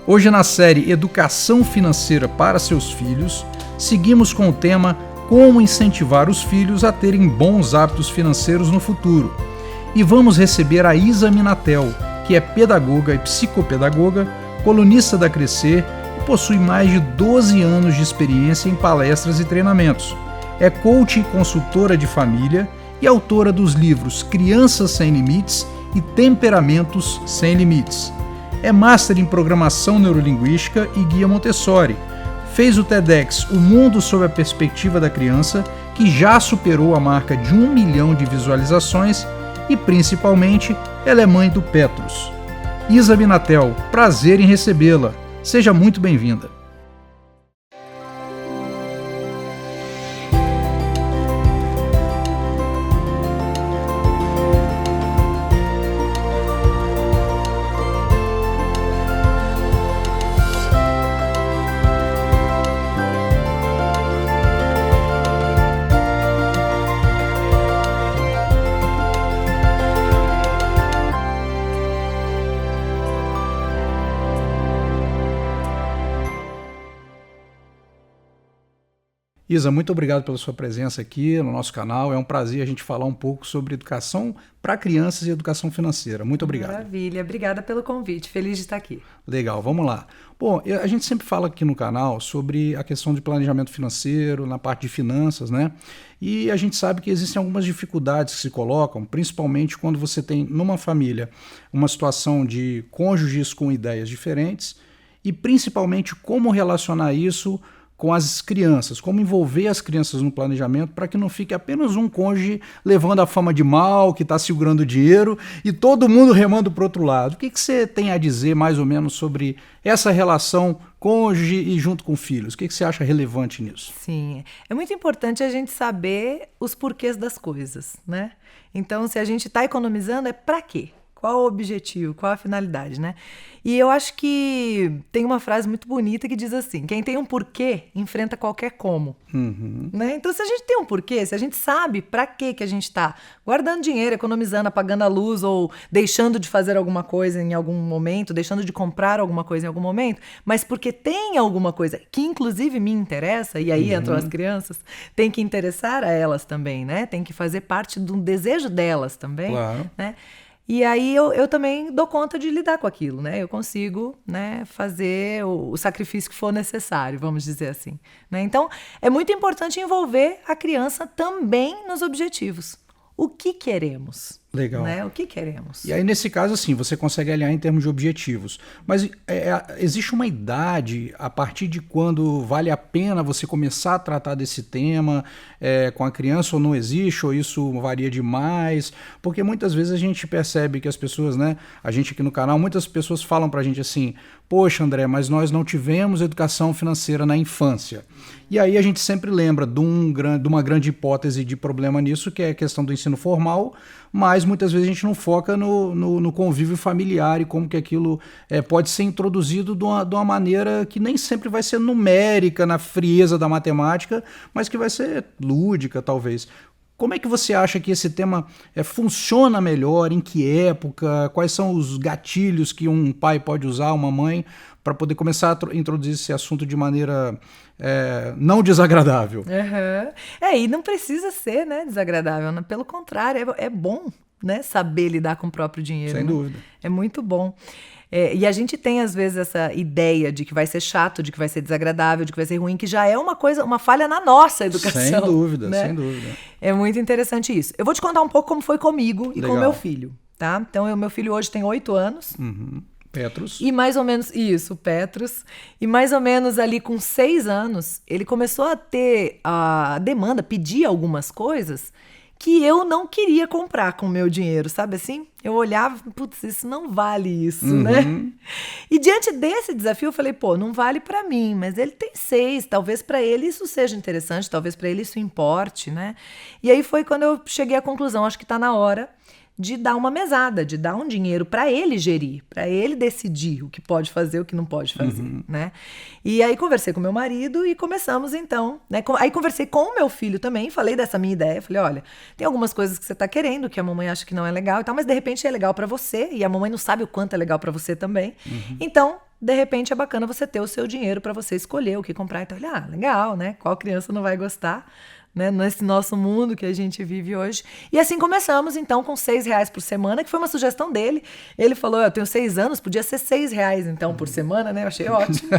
Hoje na série Educação Financeira para seus filhos, seguimos com o tema Como incentivar os filhos a terem bons hábitos financeiros no futuro. E vamos receber a Isa Minatel, que é pedagoga e psicopedagoga, colunista da Crescer e possui mais de 12 anos de experiência em palestras e treinamentos. É coach e consultora de família e autora dos livros Crianças Sem Limites e Temperamentos Sem Limites. É master em programação neurolinguística e guia Montessori. Fez o TEDx O Mundo sob a Perspectiva da Criança, que já superou a marca de 1 milhão de visualizações e, principalmente, ela é mãe do Petrus. Isa Minatel, prazer em recebê-la. Seja muito bem-vinda. Isa, muito obrigado pela sua presença aqui no nosso canal. É um prazer a gente falar um pouco sobre educação para crianças e educação financeira. Muito obrigado. Maravilha, obrigada pelo convite. Feliz de estar aqui. Legal, vamos lá. Bom, a gente sempre fala aqui no canal sobre a questão de planejamento financeiro, na parte de finanças, né? E a gente sabe que existem algumas dificuldades que se colocam, principalmente quando você tem numa família uma situação de cônjuges com ideias diferentes e principalmente como relacionar isso com as crianças, como envolver as crianças no planejamento para que não fique apenas um cônjuge levando a fama de mal, que está segurando dinheiro e todo mundo remando para o outro lado. O que você tem a dizer mais ou menos sobre essa relação cônjuge e junto com filhos? O que você acha relevante nisso? Sim, é muito importante a gente saber os porquês das coisas, né? Então, se a gente está economizando, é para quê? Qual o objetivo? Qual a finalidade, né? E eu acho que tem uma frase muito bonita que diz assim: quem tem um porquê, enfrenta qualquer como. Né? Então, se a gente tem um porquê, se a gente sabe para que a gente está guardando dinheiro, economizando, apagando a luz ou deixando de fazer alguma coisa em algum momento, deixando de comprar alguma coisa em algum momento, mas porque tem alguma coisa que inclusive me interessa, e aí entram as crianças, tem que interessar a elas também, né? Tem que fazer parte do desejo delas também, claro, né? E aí eu também dou conta de lidar com aquilo, né? Eu consigo, né, fazer o sacrifício que for necessário, vamos dizer assim, né? Então, é muito importante envolver a criança também nos objetivos. O que queremos? Legal. Né? O que queremos? E aí, nesse caso, assim, você consegue alinhar em termos de objetivos. Mas existe uma idade a partir de quando vale a pena você começar a tratar desse tema com a criança, ou não existe, ou isso varia demais? Porque muitas vezes a gente percebe que as pessoas, né, a gente aqui no canal, muitas pessoas falam pra gente assim: poxa, André, mas nós não tivemos educação financeira na infância. E aí a gente sempre lembra de uma grande hipótese de problema nisso, que é a questão do ensino formal, mas muitas vezes a gente não foca no convívio familiar e como que aquilo pode ser introduzido de uma maneira que nem sempre vai ser numérica, na frieza da matemática, mas que vai ser lúdica, talvez. Como é que você acha que esse tema funciona melhor? Em que época? Quais são os gatilhos que um pai pode usar, uma mãe, para poder começar a introduzir esse assunto de maneira não desagradável? E não precisa ser, né, desagradável, né? Pelo contrário, é bom, né, saber lidar com o próprio dinheiro. Sem dúvida. É muito bom. E a gente tem, às vezes, essa ideia de que vai ser chato, de que vai ser desagradável, de que vai ser ruim, que já é uma falha na nossa educação. Sem dúvida, né? Sem dúvida. É muito interessante isso. Eu vou te contar um pouco como foi comigo e Legal. com o meu filho, tá? Então, meu filho hoje tem 8 anos. Petrus. E mais ou menos, isso, Petrus. E mais ou menos ali com 6 anos, ele começou a ter a demanda, pedir algumas coisas que eu não queria comprar com o meu dinheiro, sabe assim? Eu olhava e, putz, isso não vale isso, né? E diante desse desafio eu falei, pô, não vale pra mim, mas ele tem 6, talvez pra ele isso seja interessante, talvez pra ele isso importe, né? E aí foi quando eu cheguei à conclusão, acho que tá na hora de dar uma mesada, de dar um dinheiro para ele gerir, para ele decidir o que pode fazer, o que não pode fazer, né? E aí conversei com meu marido e começamos então, né? Aí conversei com o meu filho também, falei dessa minha ideia, falei, olha, tem algumas coisas que você tá querendo, que a mamãe acha que não é legal e tal, mas de repente é legal para você e a mamãe não sabe o quanto é legal para você também. Então, de repente é bacana você ter o seu dinheiro para você escolher o que comprar. Então, legal, né? Qual criança não vai gostar, né? Nesse nosso mundo que a gente vive hoje. E assim começamos, então, com R$6 por semana, que foi uma sugestão dele. Ele falou, eu tenho 6 anos, podia ser R$6, então, por semana, né? Eu achei ótimo.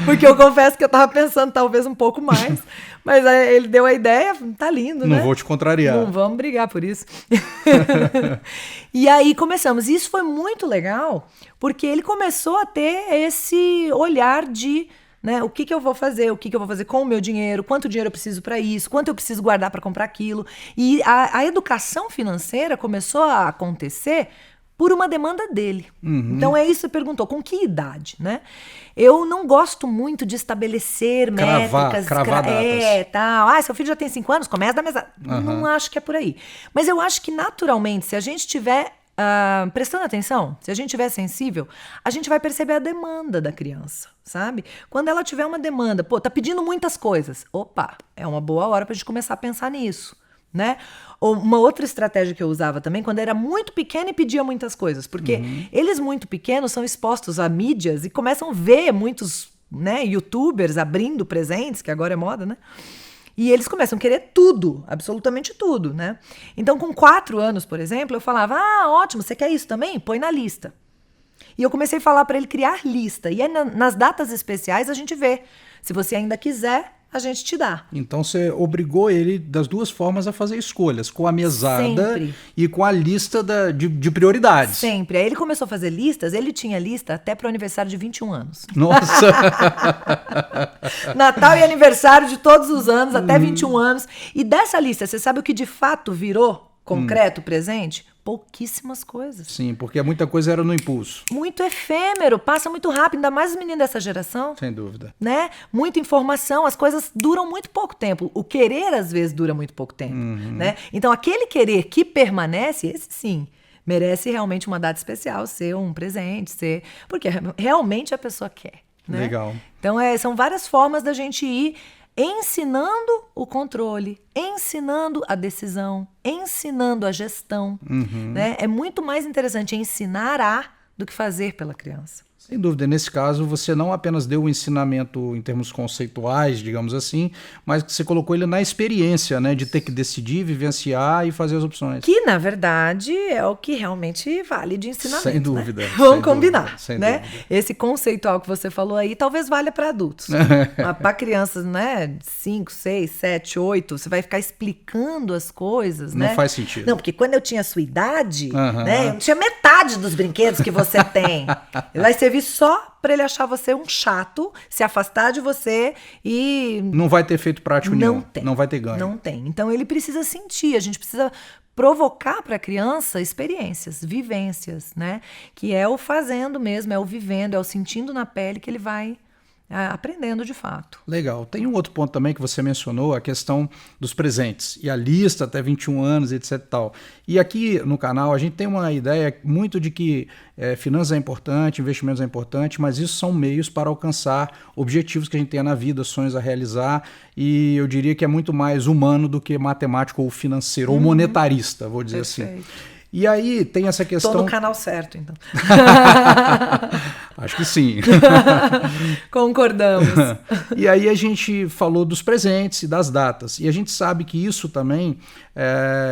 Porque eu confesso que eu tava pensando talvez um pouco mais, mas aí ele deu a ideia, tá lindo, né? Não vou te contrariar. Não vamos brigar por isso. E aí começamos. E isso foi muito legal, porque ele começou a ter esse olhar de, né, o que eu vou fazer, o que eu vou fazer com o meu dinheiro, quanto dinheiro eu preciso para isso, quanto eu preciso guardar para comprar aquilo. E a educação financeira começou a acontecer por uma demanda dele. Então é isso que você perguntou, com que idade, né? Eu não gosto muito de estabelecer métricas. Cravar datas. Tal. Seu filho já tem 5 anos, começa da mesa. Não acho que é por aí. Mas eu acho que naturalmente, se a gente estiver prestando atenção, se a gente estiver sensível, a gente vai perceber a demanda da criança, sabe? Quando ela tiver uma demanda, tá pedindo muitas coisas. Opa, é uma boa hora pra gente começar a pensar nisso. Né? Uma outra estratégia que eu usava também, quando era muito pequeno e pedia muitas coisas, porque eles muito pequenos são expostos a mídias e começam a ver muitos, né, youtubers abrindo presentes, que agora é moda, né? E eles começam a querer tudo, absolutamente tudo, né? Então, com 4 anos, por exemplo, eu falava, ótimo, você quer isso também? Põe na lista. E eu comecei a falar para ele criar lista. E aí, nas datas especiais, a gente vê. Se você ainda quiser, a gente te dá. Então você obrigou ele das duas formas a fazer escolhas, com a mesada Sempre. E com a lista de prioridades. Sempre. Aí ele começou a fazer listas, ele tinha lista até para o aniversário de 21 anos. Nossa! Natal e aniversário de todos os anos, até 21 anos. E dessa lista, você sabe o que de fato virou concreto, presente? Pouquíssimas coisas. Sim, porque muita coisa era no impulso. Muito efêmero, passa muito rápido, ainda mais os meninos dessa geração. Sem dúvida. Né? Muita informação, as coisas duram muito pouco tempo. O querer, às vezes, dura muito pouco tempo. Né? Então, aquele querer que permanece, esse sim, merece realmente uma data especial, ser um presente, porque realmente a pessoa quer. Né? Legal. Então, são várias formas da gente ir ensinando o controle, ensinando a decisão, ensinando a gestão. Né? É muito mais interessante ensinar do que fazer pela criança. Sem dúvida, nesse caso você não apenas deu o ensinamento em termos conceituais, digamos assim, mas que você colocou ele na experiência, né, de ter que decidir, vivenciar e fazer as opções. Que, na verdade, é o que realmente vale de ensinamento. Sem dúvida. Né? Vamos combinar, sem né? dúvida. Esse conceitual que você falou aí talvez valha para adultos. Para crianças, né, 5, 6, 7, 8, você vai ficar explicando as coisas, né? Não faz sentido. Não, porque quando eu tinha a sua idade, né, eu não tinha metade dos brinquedos que você tem. Vai servir só para ele achar você um chato, se afastar de você e... Não vai ter efeito prático nenhum. Tem. Não vai ter ganho. Não tem. Então ele precisa sentir, a gente precisa provocar para a criança experiências, vivências, né? Que é o fazendo mesmo, é o vivendo, é o sentindo na pele que ele vai aprendendo de fato. Legal. Tem um outro ponto também que você mencionou, a questão dos presentes e a lista até 21 anos, etc e tal. E aqui no canal a gente tem uma ideia muito de que finanças é importante, investimentos é importante, mas isso são meios para alcançar objetivos que a gente tem na vida, sonhos a realizar, e eu diria que é muito mais humano do que matemático ou financeiro, ou monetarista, vou dizer Perfeito. assim. E aí tem essa questão... Tô no canal certo, então. Acho que sim. Concordamos. E aí a gente falou dos presentes e das datas. E a gente sabe que isso também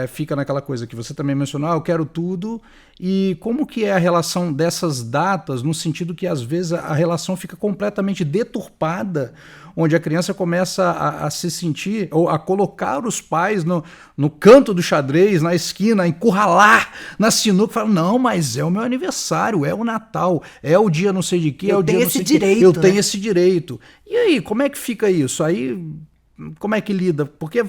fica naquela coisa que você também mencionou, eu quero tudo. E como que é a relação dessas datas, no sentido que às vezes a relação fica completamente deturpada, onde a criança começa a se sentir, ou a colocar os pais no canto do xadrez, na esquina, a encurralar na sinuca, fala, não, mas é o meu aniversário, é o Natal, é o dia não sei de quê, é o dia não sei de quê. Eu tenho esse direito. E aí, como é que fica isso? Aí, como é que lida? Porque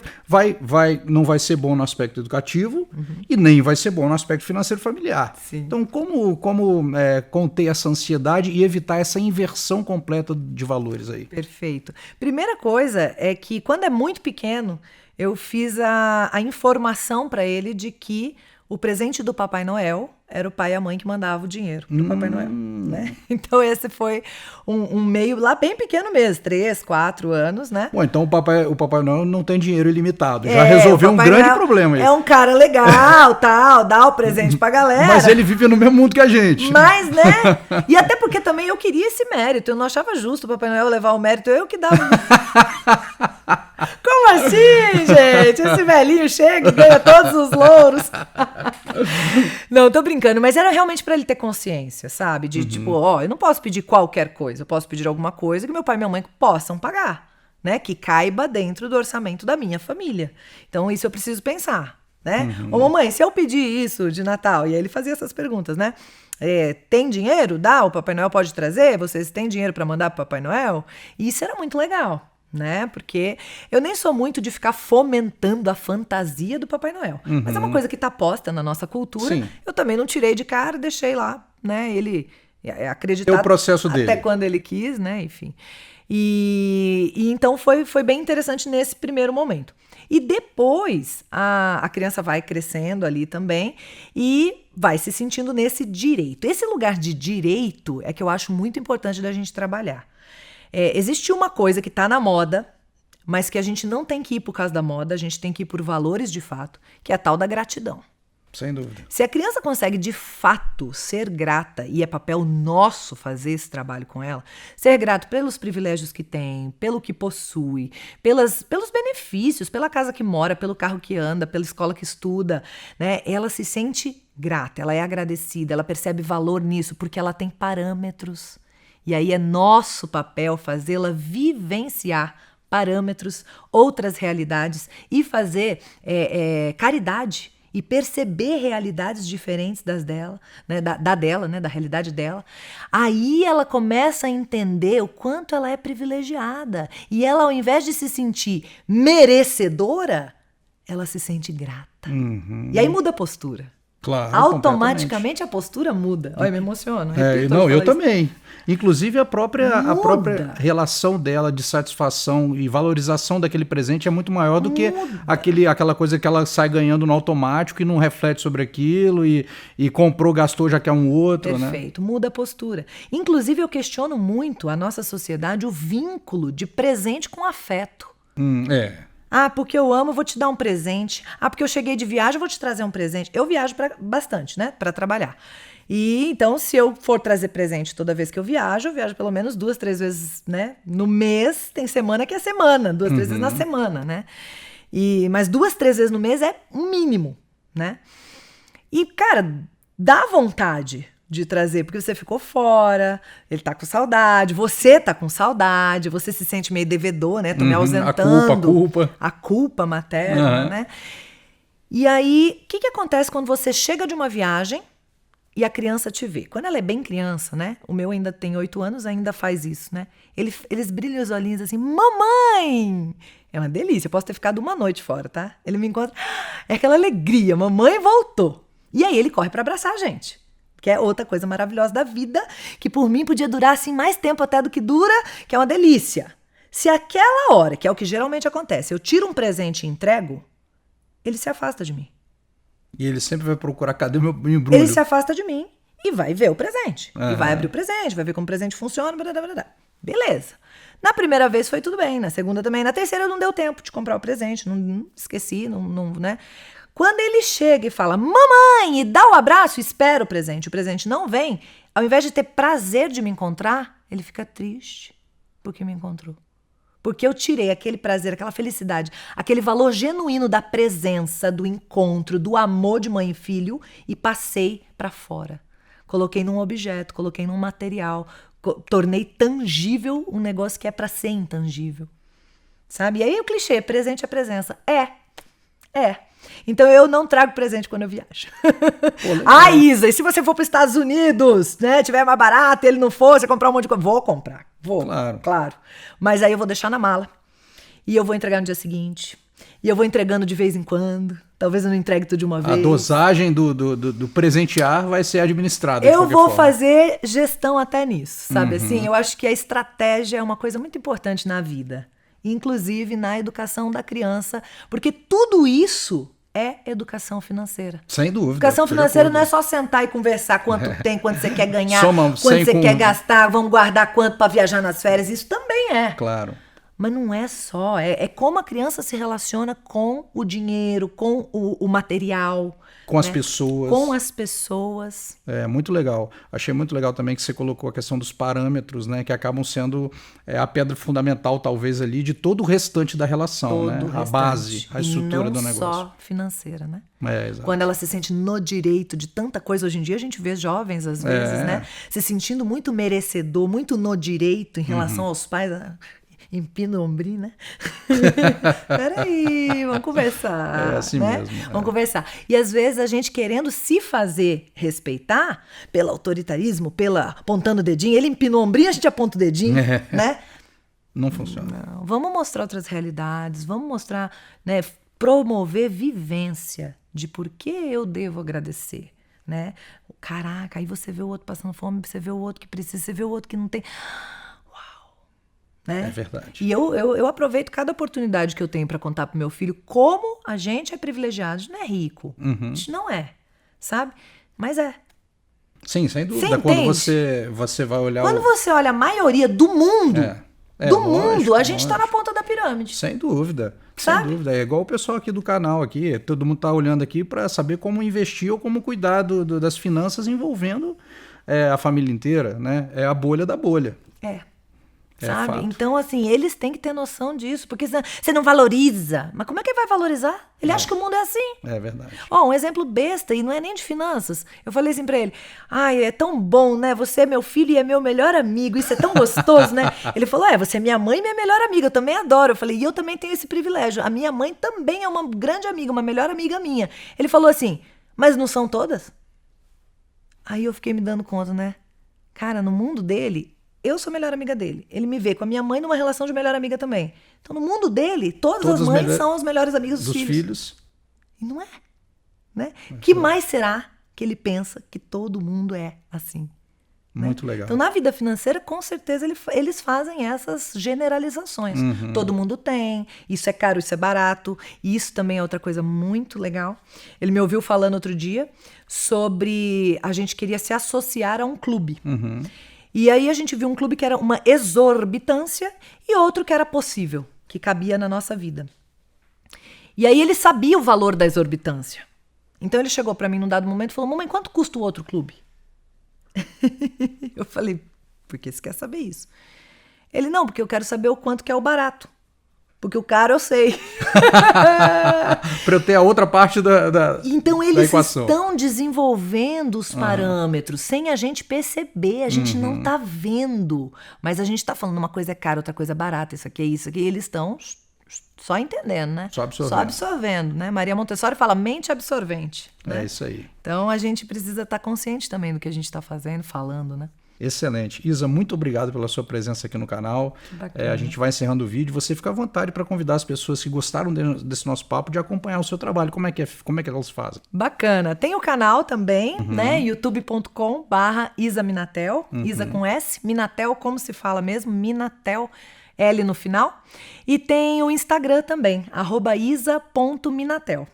não vai ser bom no aspecto educativo e nem vai ser bom no aspecto financeiro familiar. Sim. Então, como conter essa ansiedade e evitar essa inversão completa de valores aí? Perfeito. Primeira coisa é que quando é muito pequeno, eu fiz a informação para ele de que o presente do Papai Noel era o pai e a mãe que mandavam o dinheiro do Papai Noel, né? Então esse foi um meio lá bem pequeno mesmo, 3, 4 anos, né? Bom, então o Papai Noel não tem dinheiro ilimitado. Já resolveu um grande problema aí. É um cara legal, tal, dá o presente pra galera. Mas ele vive no mesmo mundo que a gente. Mas, né? E até porque também eu queria esse mérito. Eu não achava justo o Papai Noel levar o mérito. Eu que dava. Como assim, gente? Esse velhinho chega e ganha todos os louros. Não, tô brincando. Mas era realmente pra ele ter consciência, sabe? De tipo, ó, eu não posso pedir qualquer coisa. Eu posso pedir alguma coisa que meu pai e minha mãe possam pagar, né? Que caiba dentro do orçamento da minha família. Então, isso eu preciso pensar, né? Ô, mamãe, se eu pedir isso de Natal, e aí ele fazia essas perguntas, né? Tem dinheiro? Dá? O Papai Noel pode trazer? Vocês têm dinheiro para mandar pro Papai Noel? E isso era muito legal, né? Porque eu nem sou muito de ficar fomentando a fantasia do Papai Noel. Mas é uma coisa que tá posta na nossa cultura. Sim. Eu também não tirei de cara, deixei lá, né? Ele acreditar É o processo até dele. quando ele quis, né? Enfim. E então foi bem interessante nesse primeiro momento. E depois a criança vai crescendo ali também e vai se sentindo nesse direito. Esse lugar de direito é que eu acho muito importante da gente trabalhar. Existe uma coisa que está na moda, mas que a gente não tem que ir por causa da moda, a gente tem que ir por valores de fato, que é a tal da gratidão. Sem dúvida. Se a criança consegue de fato ser grata, e é papel nosso fazer esse trabalho com ela, ser grato pelos privilégios que tem, pelo que possui, pelos benefícios, pela casa que mora, pelo carro que anda, pela escola que estuda, né? Ela se sente grata, ela é agradecida, ela percebe valor nisso, porque ela tem parâmetros. E aí é nosso papel fazê-la vivenciar parâmetros, outras realidades e fazer caridade. E perceber realidades diferentes das dela, né, da realidade dela. Aí ela começa a entender o quanto ela é privilegiada. E ela, ao invés de se sentir merecedora, ela se sente grata. E aí muda a postura. Claro, Automaticamente a postura muda. Olha, eu me emociono. Eu também. Inclusive a própria relação dela de satisfação e valorização daquele presente é muito maior do que aquela coisa que ela sai ganhando no automático e não reflete sobre aquilo e comprou, gastou, já quer um outro. Perfeito, né? Muda a postura. Inclusive eu questiono muito a nossa sociedade o vínculo de presente com afeto. Ah, porque eu amo, eu vou te dar um presente. Ah, porque eu cheguei de viagem, eu vou te trazer um presente. Eu viajo bastante, né? Para trabalhar. E então, se eu for trazer presente toda vez que eu viajo pelo menos 2, 3 vezes, né? No mês, tem semana que é semana. 2, 3 vezes na semana, né? Mas 2, 3 vezes no mês é um mínimo, né? E, cara, dá vontade de trazer, porque você ficou fora, ele tá com saudade, você tá com saudade, você se sente meio devedor, né? Tô me ausentando. A culpa materna, né? E aí, o que acontece quando você chega de uma viagem e a criança te vê? Quando ela é bem criança, né? O meu ainda tem 8 anos, ainda faz isso, né? Eles brilham os olhinhos assim, mamãe! É uma delícia, eu posso ter ficado uma noite fora, tá? Ele me encontra, é aquela alegria, mamãe voltou. E aí ele corre pra abraçar a gente. Que é outra coisa maravilhosa da vida, que por mim podia durar assim mais tempo até do que dura, que é uma delícia. Se aquela hora, que é o que geralmente acontece, eu tiro um presente e entrego, ele se afasta de mim. E ele sempre vai procurar, cadê o meu embrulho? Ele se afasta de mim e vai ver o presente. E vai abrir o presente, vai ver como o presente funciona, blá, blá, blá, blá. Beleza. Na primeira vez foi tudo bem, na segunda também. Na terceira não deu tempo de comprar o presente, não esqueci, não, né? Quando ele chega e fala, mamãe, e dá o abraço, espera o presente não vem, ao invés de ter prazer de me encontrar, ele fica triste porque me encontrou. Porque eu tirei aquele prazer, aquela felicidade, aquele valor genuíno da presença, do encontro, do amor de mãe e filho e passei para fora. Coloquei num objeto, coloquei num material, tornei tangível um negócio que é para ser intangível. Sabe? E aí o clichê, presente é presença. É. Então eu não trago presente quando eu viajo. Pô, Isa, e se você for para os Estados Unidos, né, tiver mais barato, ele não for, você comprar um monte de coisa, vou comprar. Claro. Mas aí eu vou deixar na mala. E eu vou entregar no dia seguinte. E eu vou entregando de vez em quando. Talvez eu não entregue tudo de uma vez. A dosagem do presentear vai ser administrada. Eu vou fazer gestão até nisso, sabe assim? Eu acho que a estratégia é uma coisa muito importante na vida. Inclusive na educação da criança. Porque tudo isso é educação financeira. Sem dúvida. Educação financeira não é só sentar e conversar quanto tem, quanto você quer ganhar, quanto você quer gastar, vamos guardar quanto para viajar nas férias. Isso também é. Claro. Mas não é só. É como a criança se relaciona com o dinheiro, com o material. Com as pessoas. Com as pessoas. É muito legal. Achei muito legal também que você colocou a questão dos parâmetros, né? Que acabam sendo a pedra fundamental, talvez, ali, de todo o restante da relação, né? A base, a estrutura do negócio. Não só financeira, né? Exato. Quando ela se sente no direito de tanta coisa. Hoje em dia a gente vê jovens, às vezes, né? Se sentindo muito merecedor, muito no direito em relação aos pais. Empina o ombrinho, né? Peraí, vamos conversar. É assim né? mesmo. Vamos conversar. E às vezes a gente querendo se fazer respeitar pelo autoritarismo, apontando o dedinho. Ele empina o ombrinho, a gente aponta o dedinho, né? Não funciona. Não. Vamos mostrar outras realidades, vamos mostrar, né? Promover vivência de por que eu devo agradecer, né? Caraca, aí você vê o outro passando fome, você vê o outro que precisa, você vê o outro que não tem... Né? É verdade. E eu aproveito cada oportunidade que eu tenho para contar pro meu filho como a gente é privilegiado. A gente não é rico. A gente não é, sabe? Mas é. Sim, sem dúvida. Quando você vai olhar... Quando você olha a maioria do mundo, lógico, a gente tá na ponta da pirâmide. Sem dúvida. Sabe? Sem dúvida. É igual o pessoal aqui do canal aqui. Todo mundo tá olhando aqui para saber como investir ou como cuidar das finanças envolvendo a família inteira, né? É a bolha da bolha. Sabe? Fato. Então, assim, eles têm que ter noção disso, porque você não valoriza. Mas como é que ele vai valorizar? Ele acha que o mundo é assim. É verdade. Um exemplo besta, e não é nem de finanças. Eu falei assim pra ele, ai, é tão bom, né? Você é meu filho e é meu melhor amigo, isso é tão gostoso, né? Ele falou, você é minha mãe e minha melhor amiga, eu também adoro. Eu falei, e eu também tenho esse privilégio. A minha mãe também é uma grande amiga, uma melhor amiga minha. Ele falou assim, mas não são todas? Aí eu fiquei me dando conta, né? Cara, no mundo dele... Eu sou a melhor amiga dele. Ele me vê com a minha mãe numa relação de melhor amiga também. Então, no mundo dele, todas as mães são as melhores amigas dos filhos. E não é. Né? Que mais será que ele pensa que todo mundo é assim? Muito legal. Então, na vida financeira, com certeza, eles fazem essas generalizações. Todo mundo tem, isso é caro, isso é barato. E isso também é outra coisa muito legal. Ele me ouviu falando outro dia sobre a gente queria se associar a um clube. E aí a gente viu um clube que era uma exorbitância e outro que era possível, que cabia na nossa vida. E aí ele sabia o valor da exorbitância. Então ele chegou para mim num dado momento e falou, mamãe, quanto custa o outro clube? Eu falei, por que você quer saber isso? Ele, não, porque eu quero saber o quanto que é o barato. Porque o caro eu sei. Para eu ter a outra parte da Então eles equação. Estão desenvolvendo os parâmetros sem a gente perceber. A gente não tá vendo. Mas a gente tá falando uma coisa é cara, outra coisa é barata. Isso aqui é isso aqui. E eles estão só entendendo, né? Só absorvendo, né? Maria Montessori fala mente absorvente. Né? É isso aí. Então a gente precisa estar consciente também do que a gente está fazendo, falando, né? Excelente. Isa, muito obrigado pela sua presença aqui no canal. A gente vai encerrando o vídeo. Você fica à vontade para convidar as pessoas que gostaram desse nosso papo de acompanhar o seu trabalho. Como é que elas fazem? Bacana. Tem o canal também, né? youtube.com/Isa Minatel. Isa com S. Minatel, como se fala mesmo? Minatel, L no final. E tem o Instagram também, @isa.minatel.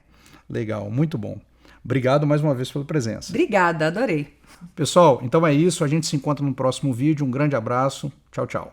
Legal, muito bom. Obrigado mais uma vez pela presença. Obrigada, adorei. Pessoal, então é isso. A gente se encontra no próximo vídeo. Um grande abraço. Tchau, tchau.